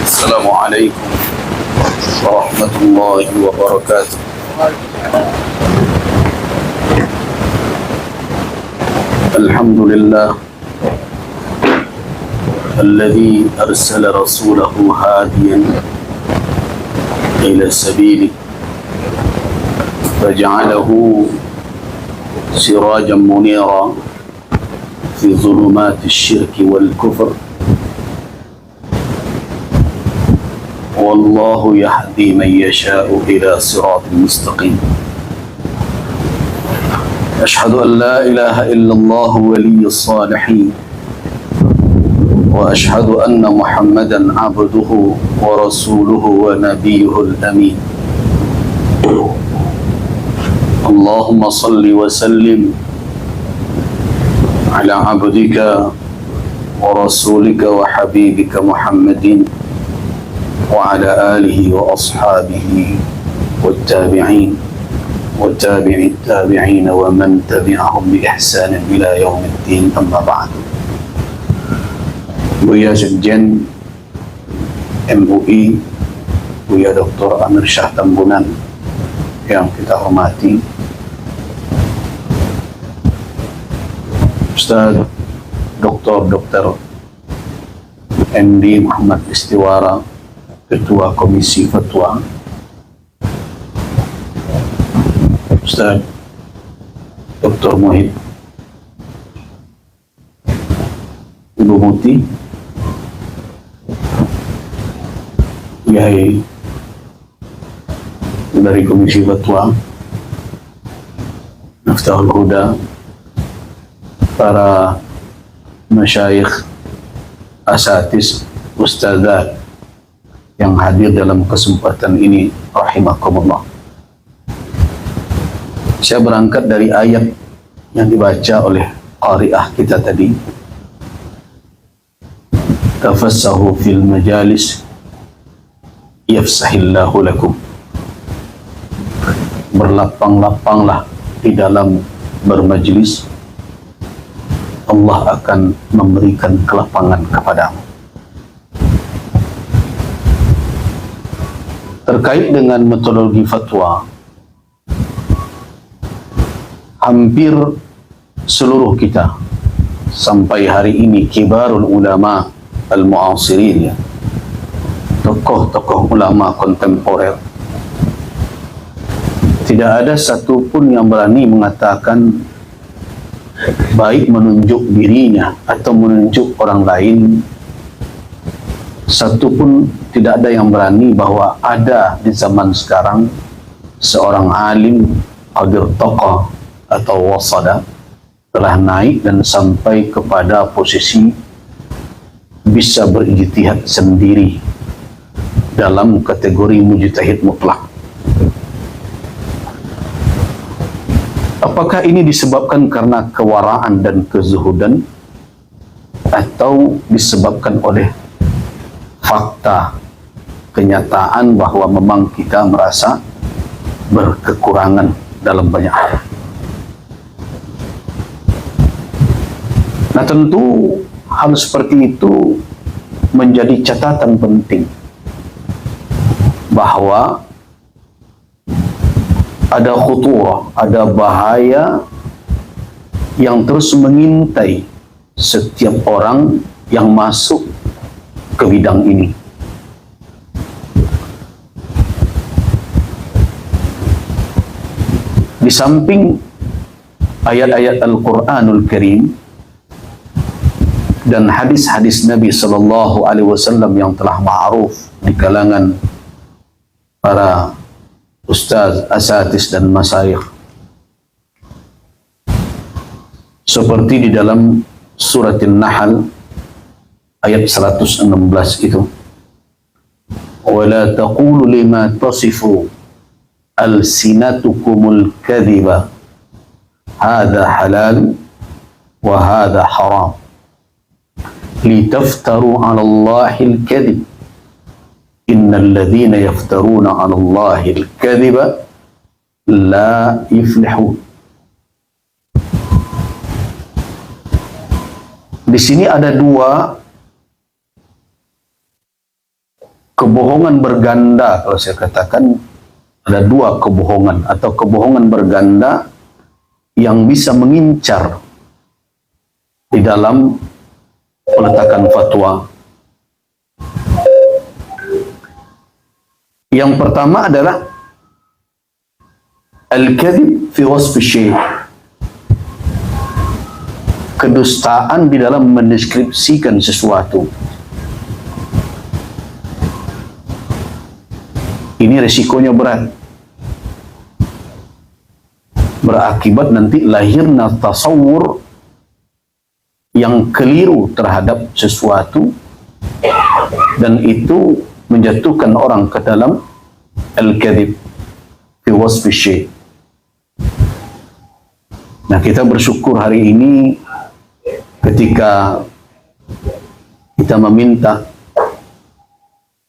السلام عليكم ورحمة الله وبركاته. الحمد لله الذي أرسل رسوله هاديا إلى سبيله فجعله سراجا منيرا في ظلمات الشرك والكفر، والله يهدي من يشاء إلى صراط مستقيم. أشهد أن لا إله إلا الله ولي الصالحين، وأشهد أن محمدا عبده ورسوله ونبيه الأمين. اللهم صل وسلم على عبدك ورسولك وحبيبك محمد وعلى آله وأصحابه والتابعين وتابع التابعين ومن تبعهم بإحسان إلى يوم الدين. أما بعد. Buya Sekjen MUI, Buya Dr. Amir Shah Tambunan yang kita hormati, Ustaz Dr. MD Muhammad Istiwara, Ketua Komisi Fatwa, Ustaz Dr. Muhid, Ibu Muti, Yai dari Komisi Fatwa, Miftahul Huda, para masyayikh, asatis, ustadzat yang hadir dalam kesempatan ini, rahimakumullah. Saya berangkat dari ayat yang dibaca oleh qari'ah kita tadi. Tafassahu fil majalis yafsahillahu lakum. Berlapang-lapanglah di dalam bermajlis, Allah akan memberikan kelapangan kepadamu. Terkait dengan metodologi fatwa, hampir seluruh kita sampai hari ini, kibarul ulama al-mu'asirin, tokoh-tokoh ulama kontemporer, tidak ada satupun yang berani mengatakan, baik menunjuk dirinya atau menunjuk orang lain, satupun tidak ada yang berani bahwa ada di zaman sekarang seorang alim atau tokoh atau wasada telah naik dan sampai kepada posisi bisa berijtihad sendiri dalam kategori mujtahid mutlak. Apakah ini disebabkan karena kewaraan dan kezuhudan, atau disebabkan oleh fakta, kenyataan bahwa memang kita merasa berkekurangan dalam banyak hal? Nah, tentu hal seperti itu menjadi catatan penting bahwa ada khuturah, ada bahaya yang terus mengintai setiap orang yang masuk ke bidang ini. Di samping ayat-ayat Al-Quranul Karim dan hadis-hadis Nabi Sallallahu Alaihi Wasallam yang telah ma'ruf di kalangan para ustaz, asatis dan masyayikh, seperti di dalam surat An-Nahl ayat 116 itu, وَلَا تَقُولُ لِمَا تَصِفُ أَلْسِنَتُكُمُ الْكَذِبَ هَذَا حَلَالٌ وَهَذَا حَرَامٌ لِتَفْتَرُوا عَلَى اللَّهِ الْكَذِبَ إِنَّ الَّذِينَ يَفْتَرُونَ عَلَى اللَّهِ الْكَذِبَ لَا يُفْلِحُونَ. Di sini ada dua kebohongan berganda. Kalau saya katakan ada dua kebohongan atau kebohongan berganda yang bisa mengincar di dalam penetapan fatwa. Yang pertama adalah al-kadhib fi wasf syai', kedustaan di dalam mendeskripsikan sesuatu. Ini resikonya berat, berakibat nanti lahirnya tasawur yang keliru terhadap sesuatu, dan itu menjatuhkan orang ke dalam al-kadhib fi wasf syai'. Nah, kita bersyukur hari ini ketika kita meminta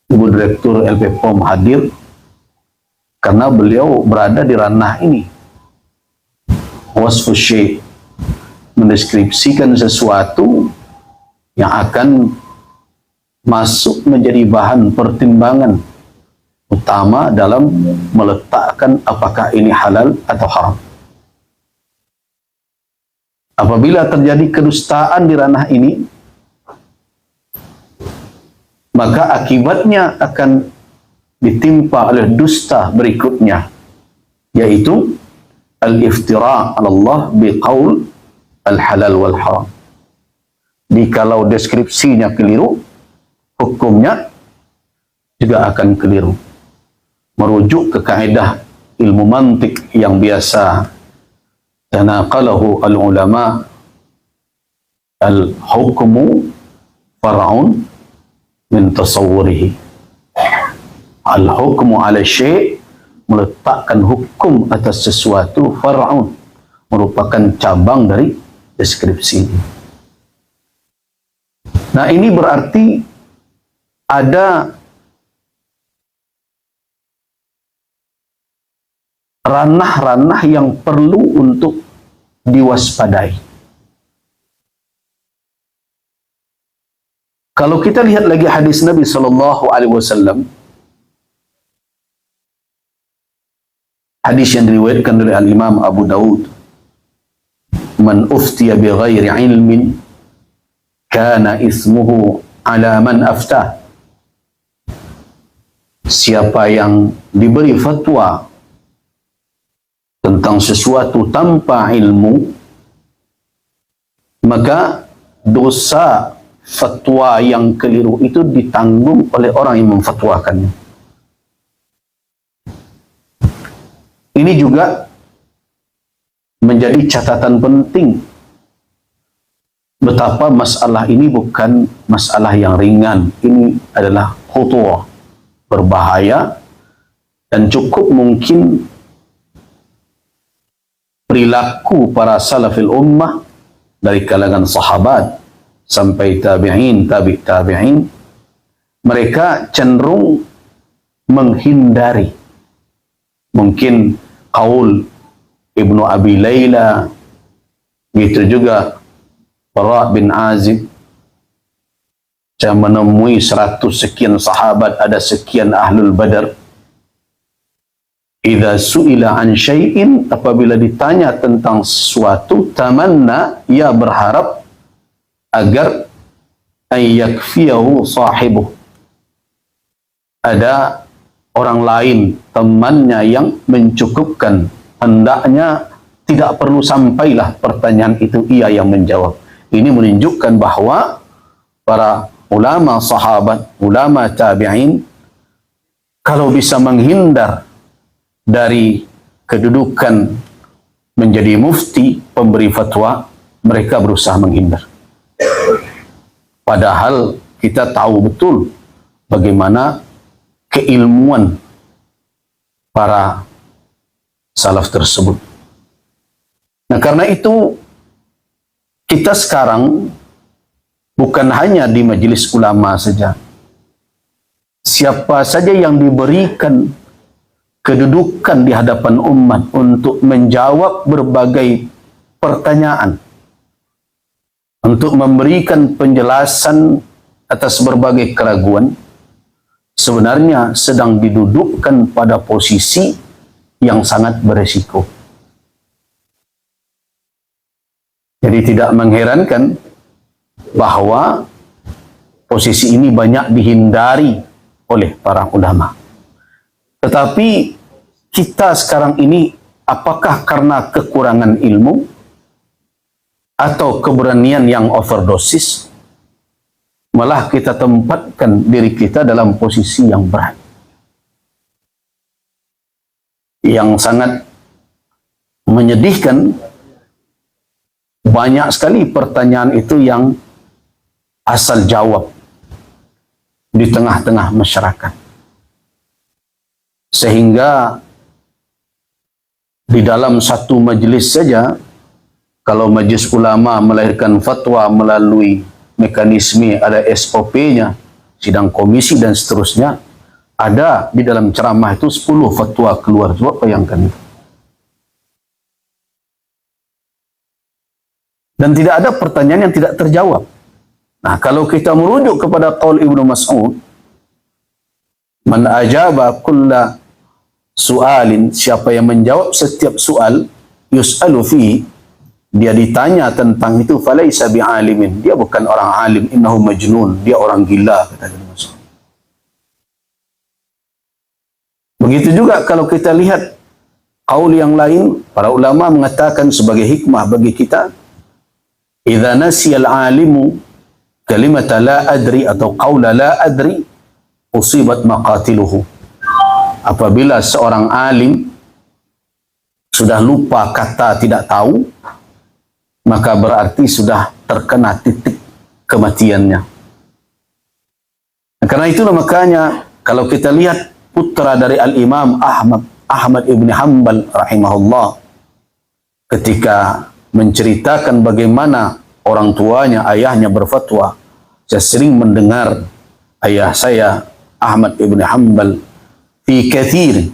Ibu Direktur LPPOM hadir, karena beliau berada di ranah ini, wasf syai', mendeskripsikan sesuatu yang akan masuk menjadi bahan pertimbangan utama dalam meletakkan apakah ini halal atau haram. Apabila terjadi kedustaan di ranah ini, maka akibatnya akan ditimpa oleh dusta berikutnya, yaitu al-iftira' 'ala Allah biqaul al-halal wal haram. Jikalau deskripsinya keliru, hukumnya juga akan keliru. Merujuk ke kaidah ilmu mantik yang biasa tanaqalahu al-ulama, al-hukmu far'un min tasawwurihi. Al-hukmu ala syai', meletakkan hukum atas sesuatu, far'un, merupakan cabang dari deskripsi. Nah, ini berarti ada ranah-ranah yang perlu untuk diwaspadai. Kalau kita lihat lagi hadis Nabi SAW, hadis yang diriwayatkan oleh Al-Imam Abu Dawud, man uftiya bi ghairi ilmin kana ismuhu ala man aftah. Siapa yang diberi fatwa tentang sesuatu tanpa ilmu, maka dosa fatwa yang keliru itu ditanggung oleh orang yang memfatwakannya. Ini juga menjadi catatan penting betapa masalah ini bukan masalah yang ringan. Ini adalah khutuwah, berbahaya, dan cukup mungkin perilaku para salafil ummah dari kalangan sahabat sampai tabi'in, tabi'in, mereka cenderung menghindari. Mungkin qaul Ibnu Abi Layla, gitu juga Bara bin Azib, saya menemui 100 sekian sahabat, ada sekian ahlul badar. Idza su'ila an syai'in, apabila ditanya tentang sesuatu, tamanna, ia berharap agar ayyakfiyahu sahibuh, ada orang lain, temannya yang mencukupkan. Hendaknya tidak perlu sampailah pertanyaan itu, ia yang menjawab. Ini menunjukkan bahwa para ulama sahabat, ulama tabi'in, kalau bisa menghindar dari kedudukan menjadi mufti, pemberi fatwa, mereka berusaha menghindar. Padahal kita tahu betul bagaimana keilmuan para salaf tersebut. Nah, karena itu kita sekarang bukan hanya di majelis ulama saja. Siapa saja yang diberikan kedudukan di hadapan umat untuk menjawab berbagai pertanyaan, untuk memberikan penjelasan atas berbagai keraguan, sebenarnya sedang didudukkan pada posisi yang sangat beresiko. Jadi tidak mengherankan bahwa posisi ini banyak dihindari oleh para ulama. Tetapi kita sekarang ini, apakah karena kekurangan ilmu atau keberanian yang overdosis, malah kita tempatkan diri kita dalam posisi yang berat, yang sangat menyedihkan. Banyak sekali pertanyaan itu yang asal jawab di tengah-tengah masyarakat, sehingga di dalam satu majlis saja, kalau majlis ulama melahirkan fatwa melalui mekanisme, ada SOP-nya, sidang komisi dan seterusnya, ada di dalam ceramah itu 10 fatwa keluar. Coba bayangkan itu. Dan tidak ada pertanyaan yang tidak terjawab. Nah, kalau kita merujuk kepada qaul Ibnu Mas'ud, man ajaba kulla su'alin, siapa yang menjawab setiap soal, yus'alu fi, dia ditanya tentang itu, falaisa bi'alimin, dia bukan orang alim, innahu majnun, dia orang gila, kata Ibnu Mas'ud. Begitu juga kalau kita lihat qaul yang lain, para ulama mengatakan sebagai hikmah bagi kita, idza nasiyal alimu kalimata la adri atau qaula la adri usibat maqatiluhu. Apabila seorang alim sudah lupa kata tidak tahu, maka berarti sudah terkena titik kematiannya. Karena itulah makanya kalau kita lihat putra dari Al-Imam Ahmad ibn Hanbal rahimahullah, ketika menceritakan bagaimana orang tuanya, ayahnya berfatwa, saya sering mendengar ayah saya Ahmad ibn Hanbal fi kathir,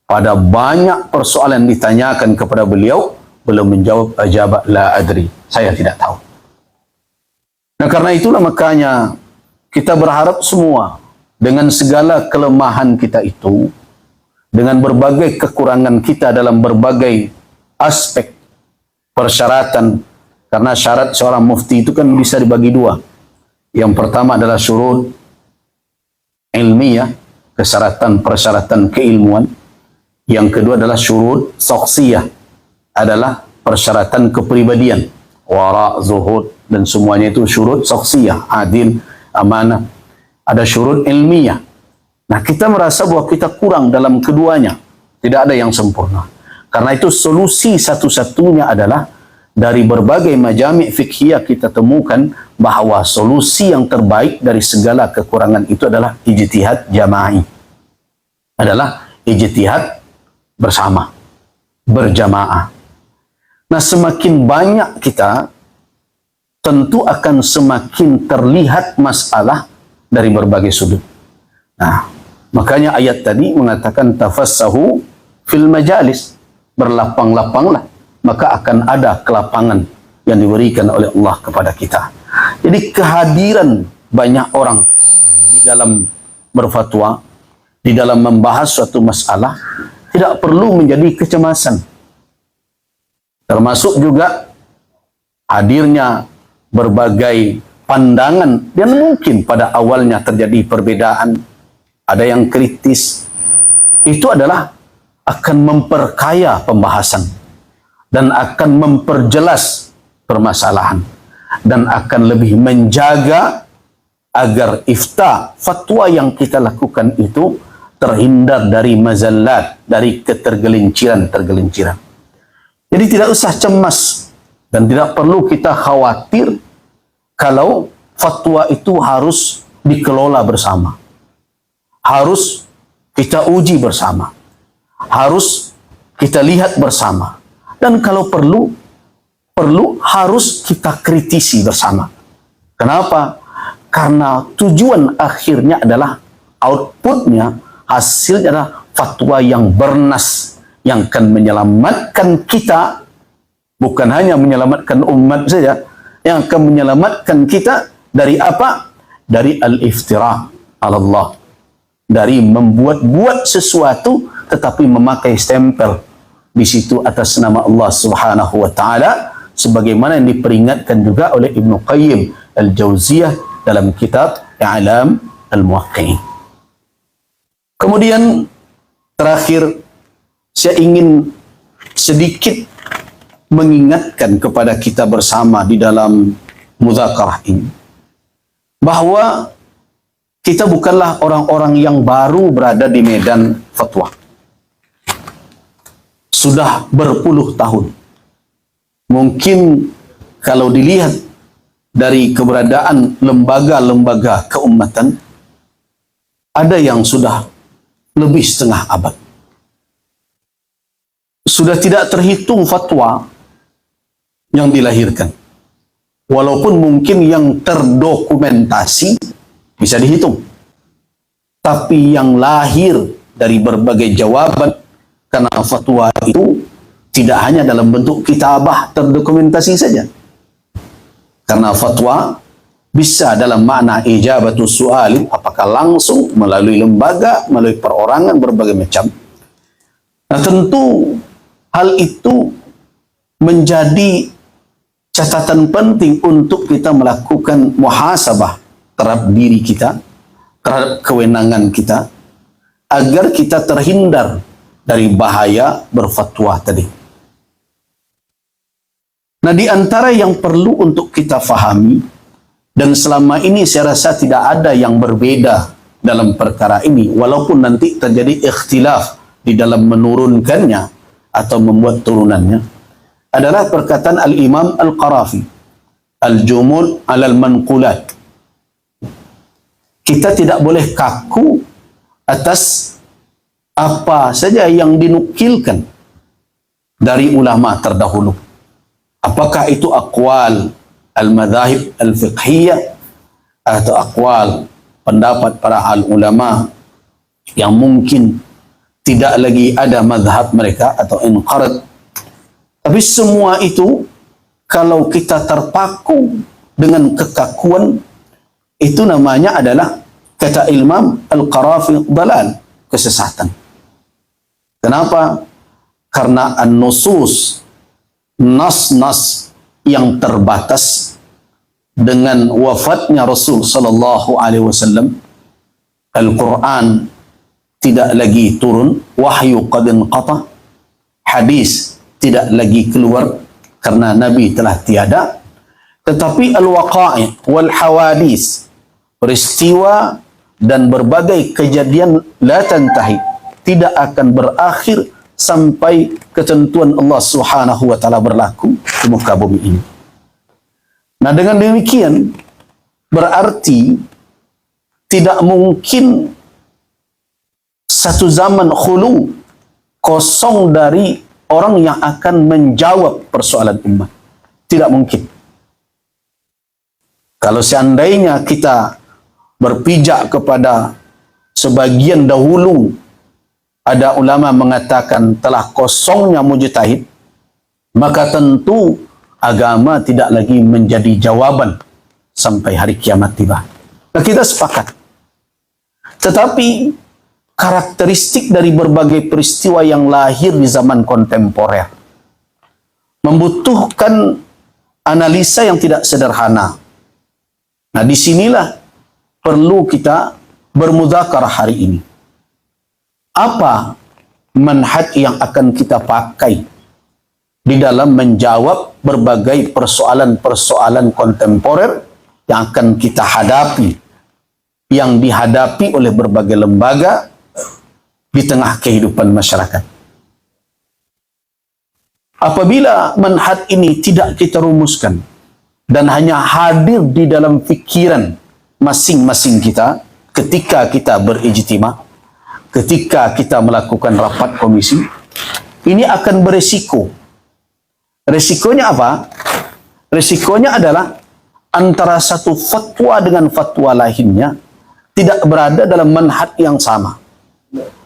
pada banyak persoalan ditanyakan kepada beliau, belum menjawab ajabat la adri, saya tidak tahu. Nah, karena itulah makanya kita berharap semua dengan segala kelemahan kita itu, dengan berbagai kekurangan kita dalam berbagai aspek persyaratan, karena syarat seorang mufti itu kan bisa dibagi dua. Yang pertama adalah syurut ilmiah, persyaratan keilmuan. Yang kedua adalah syurut syakhsiyah, adalah persyaratan kepribadian, wara, zuhud, dan semuanya itu syurut syakhsiyah, adil, amanah. Ada syurut ilmiah. Nah, kita merasa bahwa kita kurang dalam keduanya, tidak ada yang sempurna. Karena itu solusi satu-satunya adalah dari berbagai majami' fikhiyah kita temukan bahwa solusi yang terbaik dari segala kekurangan itu adalah ijtihad jama'i. Adalah ijtihad bersama, berjamaah. Nah, semakin banyak kita, tentu akan semakin terlihat masalah dari berbagai sudut. Nah, makanya ayat tadi mengatakan tafassahu fil majalis, berlapang-lapanglah, maka akan ada kelapangan yang diberikan oleh Allah kepada kita. Jadi kehadiran banyak orang di dalam berfatwa, di dalam membahas suatu masalah, tidak perlu menjadi kecemasan. Termasuk juga hadirnya berbagai pandangan, dan mungkin pada awalnya terjadi perbedaan, ada yang kritis. Itu adalah akan memperkaya pembahasan dan akan memperjelas permasalahan dan akan lebih menjaga agar fatwa yang kita lakukan itu terhindar dari mazallat, dari ketergelinciran. Jadi tidak usah cemas dan tidak perlu kita khawatir kalau fatwa itu harus dikelola bersama, harus kita uji bersama, harus kita lihat bersama, dan kalau perlu harus kita kritisi bersama. Kenapa? Karena tujuan akhirnya adalah outputnya, hasilnya adalah fatwa yang bernas, yang akan menyelamatkan kita, bukan hanya menyelamatkan umat saja, yang akan menyelamatkan kita dari apa? Dari al-iftira ala Allah, dari membuat-buat sesuatu tetapi memakai stempel di situ atas nama Allah Subhanahu wa taala, sebagaimana yang diperingatkan juga oleh Ibnu Qayyim Al-Jauziyah dalam kitab I'lam Al-Muwaqqi'in. Kemudian terakhir, saya ingin sedikit mengingatkan kepada kita bersama di dalam mudzakarah ini bahwa kita bukanlah orang-orang yang baru berada di medan fatwa. Sudah berpuluh tahun. Mungkin kalau dilihat dari keberadaan lembaga-lembaga keumatan, ada yang sudah lebih setengah abad. Sudah tidak terhitung fatwa yang dilahirkan. Walaupun mungkin yang terdokumentasi bisa dihitung. Tapi yang lahir dari berbagai jawaban, karena fatwa itu tidak hanya dalam bentuk kitabah terdokumentasi saja. Karena fatwa bisa dalam makna ijabatu su'ali, apakah langsung melalui lembaga, melalui perorangan berbagai macam. Nah, tentu hal itu menjadi catatan penting untuk kita melakukan muhasabah terhadap diri kita, terhadap kewenangan kita, agar kita terhindar dari bahaya berfatwa tadi. Nah, di antara yang perlu untuk kita fahami, dan selama ini saya rasa tidak ada yang berbeda dalam perkara ini, walaupun nanti terjadi ikhtilaf di dalam menurunkannya atau membuat turunannya, adalah perkataan Al-Imam Al-Qarafi, Al-Jumul alal Manqulat. Kita tidak boleh kaku atas apa saja yang dinukilkan dari ulama terdahulu. Apakah itu aqwal al-madhahib al-fiqhiyah atau aqwal pendapat para ulama yang mungkin tidak lagi ada madhab mereka atau inqarat. Tapi semua itu kalau kita terpaku dengan kekakuan, itu namanya adalah, kata Imam Al-Qarafi, dalal, kesesatan. Kenapa? Karena an-nusus, nas-nas yang terbatas dengan wafatnya Rasul sallallahu alaihi wasallam, Al-Quran tidak lagi turun, wahyu qad inqata, hadis tidak lagi keluar karena Nabi telah tiada, tetapi al-waqa'i wal hawadis, peristiwa dan berbagai kejadian la tantahi, tidak akan berakhir sampai ketentuan Allah Subhanahu wa taala berlaku di muka bumi ini. Nah, dengan demikian berarti tidak mungkin satu zaman khulu, kosong dari orang yang akan menjawab persoalan umat. Tidak mungkin. Kalau seandainya kita berpijak kepada sebagian dahulu, ada ulama mengatakan telah kosongnya mujtahid, maka tentu agama tidak lagi menjadi jawaban sampai hari kiamat tiba. Nah, kita sepakat. Tetapi karakteristik dari berbagai peristiwa yang lahir di zaman kontemporer membutuhkan analisa yang tidak sederhana. Nah, disinilah perlu kita bermudzakarah hari ini. Apa manhaj yang akan kita pakai di dalam menjawab berbagai persoalan-persoalan kontemporer yang akan kita hadapi, yang dihadapi oleh berbagai lembaga di tengah kehidupan masyarakat. Apabila manhaj ini tidak kita rumuskan dan hanya hadir di dalam fikiran masing-masing kita ketika kita berijtima, ketika kita melakukan rapat komisi, ini akan beresiko. Resikonya apa? Resikonya adalah antara satu fatwa dengan fatwa lainnya tidak berada dalam manhaj yang sama.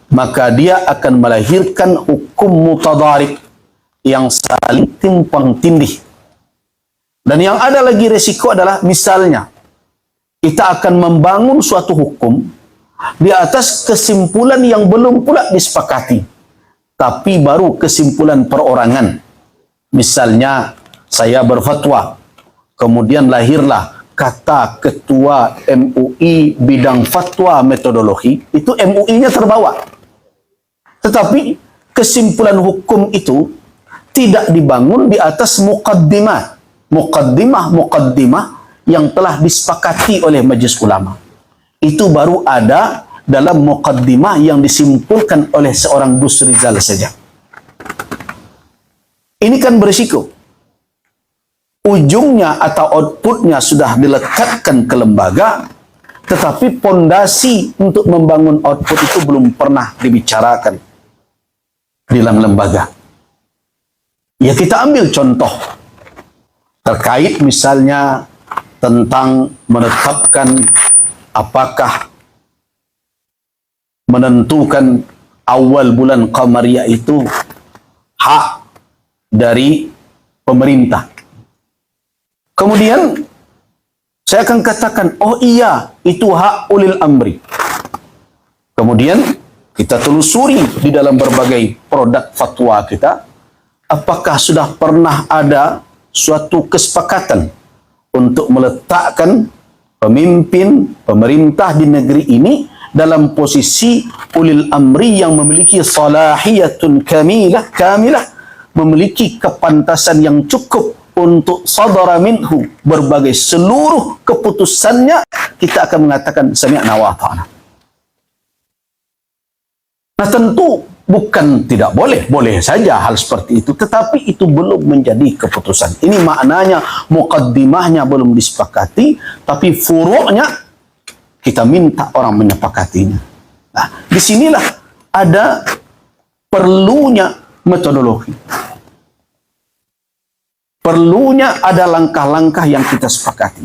Maka dia akan melahirkan hukum mutadharib yang saling timpang tindih. Dan yang ada lagi resiko adalah, misalnya kita akan membangun suatu hukum di atas kesimpulan yang belum pula disepakati, tapi baru kesimpulan perorangan. Misalnya saya berfatwa, kemudian lahirlah kata ketua MUI bidang fatwa metodologi, itu MUI-nya terbawa. Tetapi kesimpulan hukum itu tidak dibangun di atas muqaddimah yang telah disepakati oleh Majelis Ulama. Itu baru ada dalam muqaddimah yang disimpulkan oleh seorang Gus Rizal saja. Ini kan berisiko. Ujungnya atau outputnya sudah dilekatkan ke lembaga, tetapi pondasi untuk membangun output itu belum pernah dibicarakan di dalam lembaga. Ya, kita ambil contoh terkait misalnya tentang menetapkan apakah menentukan awal bulan Qamariyah itu hak dari pemerintah. Kemudian saya akan katakan, oh iya, itu hak ulil amri. Kemudian kita telusuri di dalam berbagai produk fatwa kita, apakah sudah pernah ada suatu kesepakatan untuk meletakkan pemimpin pemerintah di negeri ini dalam posisi ulil amri yang memiliki salahiyatun kamilah, memiliki kepantasan yang cukup untuk sadara minhu, berbagai seluruh keputusannya kita akan mengatakan sami'na wa ata'na. Nah, tentu bukan tidak boleh, boleh saja hal seperti itu, tetapi itu belum menjadi keputusan. Ini maknanya muqaddimahnya belum disepakati, tapi furu'nya kita minta orang menyepakatinya. Nah, disinilah ada perlunya metodologi. Perlunya ada langkah-langkah yang kita sepakati.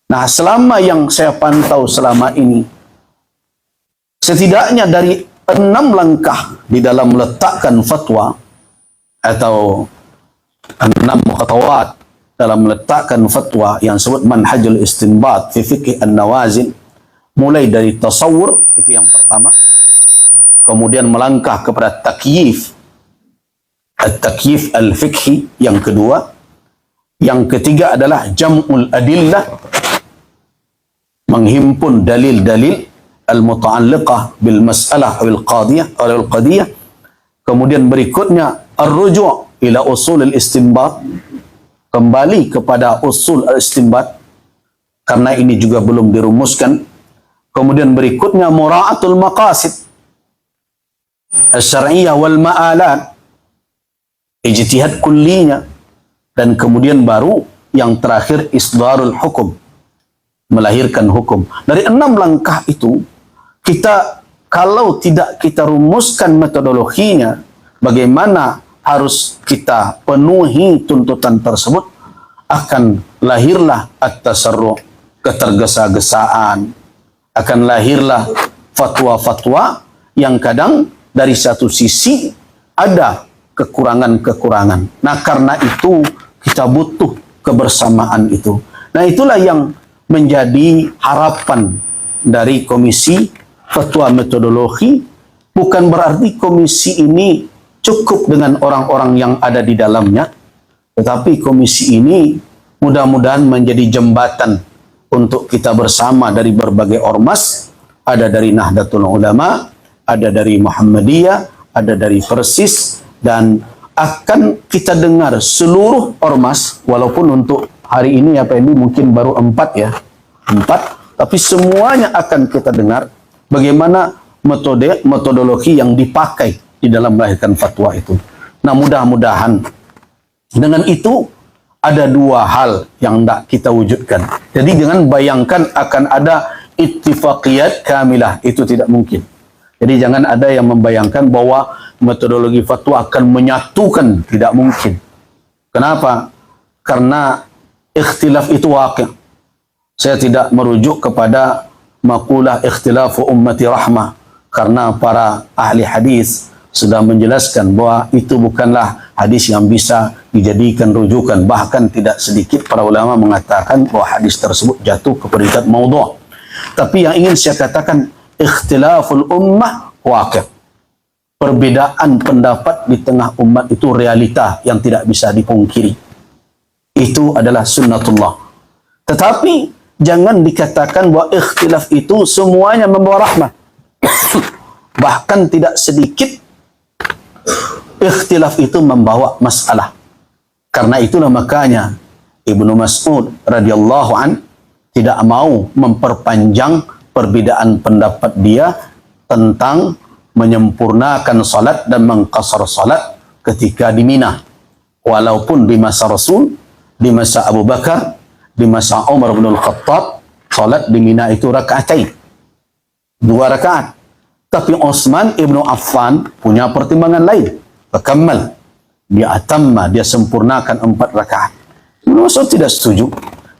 Nah, selama yang saya pantau selama ini, setidaknya dari 6 langkah di dalam meletakkan fatwa atau 6 khatawat dalam meletakkan fatwa yang disebut manhajul istinbat fi fiqh an-nawazil, mulai dari tasawur, itu yang pertama, kemudian melangkah kepada takyif, at-takyif al-fiqhi yang kedua, yang ketiga adalah jam'ul adillah, menghimpun dalil-dalil al-muta'alliqah bil mas'alah wal qadiyah. Kemudian berikutnya ar-ruju' ila usul al-istinbat, kembali kepada usul al-istinbat karena ini juga belum dirumuskan. Kemudian berikutnya mura'atul maqasid asy-syar'iyyah wal ma'alat, ijtihad kullinya, dan kemudian baru yang terakhir isdarul hukum, melahirkan hukum. Dari 6 langkah itu, kita kalau tidak kita rumuskan metodologinya, bagaimana harus kita penuhi tuntutan tersebut, akan lahirlah at-tasarru', ketergesa-gesaan, akan lahirlah fatwa-fatwa yang kadang dari satu sisi ada kekurangan-kekurangan. Nah, karena itu kita butuh kebersamaan itu. Nah, itulah yang menjadi harapan dari Komisi Fatwa Metodologi. Bukan berarti komisi ini cukup dengan orang-orang yang ada di dalamnya, tetapi komisi ini mudah-mudahan menjadi jembatan untuk kita bersama dari berbagai ormas. Ada dari Nahdlatul Ulama, ada dari Muhammadiyah, ada dari Persis, dan akan kita dengar seluruh ormas, walaupun untuk hari ini apa ini mungkin baru 4 ya, 4, tapi semuanya akan kita dengar bagaimana metodologi yang dipakai di dalam melahirkan fatwa itu. Nah, mudah-mudahan dengan itu ada 2 hal yang hendak kita wujudkan. Jadi jangan bayangkan akan ada ittifaqiyat kamilah, itu tidak mungkin. Jadi jangan ada yang membayangkan bahwa metodologi fatwa akan menyatukan, tidak mungkin. Kenapa? Karena ikhtilaf itu waqi'. Saya tidak merujuk kepada makulah ikhtilafu ummati rahmah, karena para ahli hadis sudah menjelaskan bahwa itu bukanlah hadis yang bisa dijadikan rujukan. Bahkan tidak sedikit para ulama mengatakan bahwa hadis tersebut jatuh ke peringkat maudhu'. Tapi yang ingin saya katakan, ikhtilaful ummah waqi'. Perbedaan pendapat di tengah umat itu realita yang tidak bisa dipungkiri. Itu adalah sunnatullah. Tetapi jangan dikatakan bahwa ikhtilaf itu semuanya membawa rahmat. Bahkan tidak sedikit ikhtilaf itu membawa masalah. Karena itulah makanya Ibnu Mas'ud radhiyallahu an tidak mau memperpanjang perbedaan pendapat dia tentang menyempurnakan salat dan mengqasar salat ketika di Mina. Walaupun di masa Rasul, di masa Abu Bakar, di masa Umar bin Al-Khattab, salat di Mina itu rakaatain, 2 rakaat. Tapi Utsman ibnu Affan punya pertimbangan lain. Fakammal, dia atamma, dia sempurnakan 4 rakaat. Ibnu Mas'ud tidak setuju.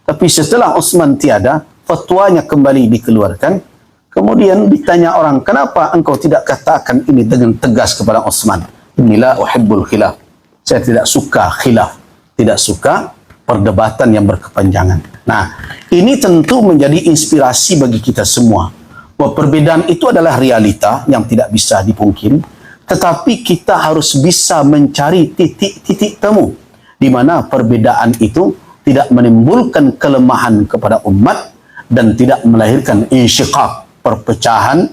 Tapi setelah Utsman tiada, fatwanya kembali dikeluarkan. Kemudian ditanya orang, kenapa engkau tidak katakan ini dengan tegas kepada Utsman? Inilah uhibbul khilaf. Saya tidak suka khilaf, tidak suka perdebatan yang berkepanjangan. Nah, ini tentu menjadi inspirasi bagi kita semua. Bahwa perbedaan itu adalah realita yang tidak bisa dipungkiri. Tetapi kita harus bisa mencari titik-titik temu di mana perbedaan itu tidak menimbulkan kelemahan kepada umat dan tidak melahirkan insyiqaq, perpecahan.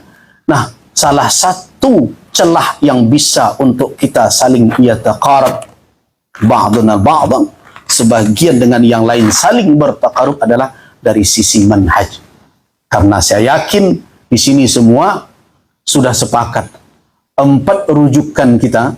Nah, salah satu celah yang bisa untuk kita saling yataqarab ba'duna ba'dan, sebagian dengan yang lain saling bertaqarub adalah dari sisi manhaj. Karena saya yakin di sini semua sudah sepakat 4 rujukan kita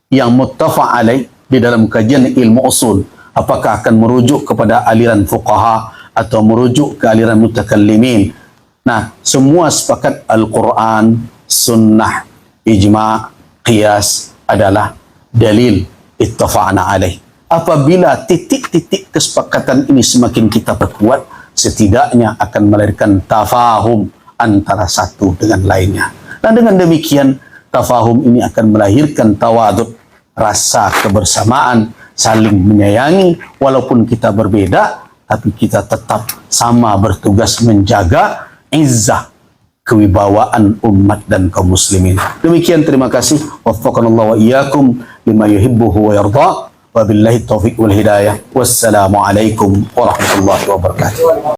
yang muttafaq alaih di dalam kajian ilmu usul, apakah akan merujuk kepada aliran fuqaha atau merujuk ke aliran mutakallimin. Nah, semua sepakat Al-Quran, Sunnah, Ijma', Qiyas adalah dalil ittafa'na alaih. Apabila titik-titik kesepakatan ini semakin kita perkuat, setidaknya akan melahirkan tafahum antara satu dengan lainnya. Dan dengan demikian, tafahum ini akan melahirkan tawadud, rasa kebersamaan, saling menyayangi, walaupun kita berbeda, tapi kita tetap sama bertugas menjaga izzah kewibawaan umat dan kaum muslimin. Demikian, terima kasih. Waffaqanallahu wa iyyakum lima yuhibbuhu wa yarda. Wabillahi taufiq wal hidayah. Wassalamu alaikum warahmatullahi wabarakatuh.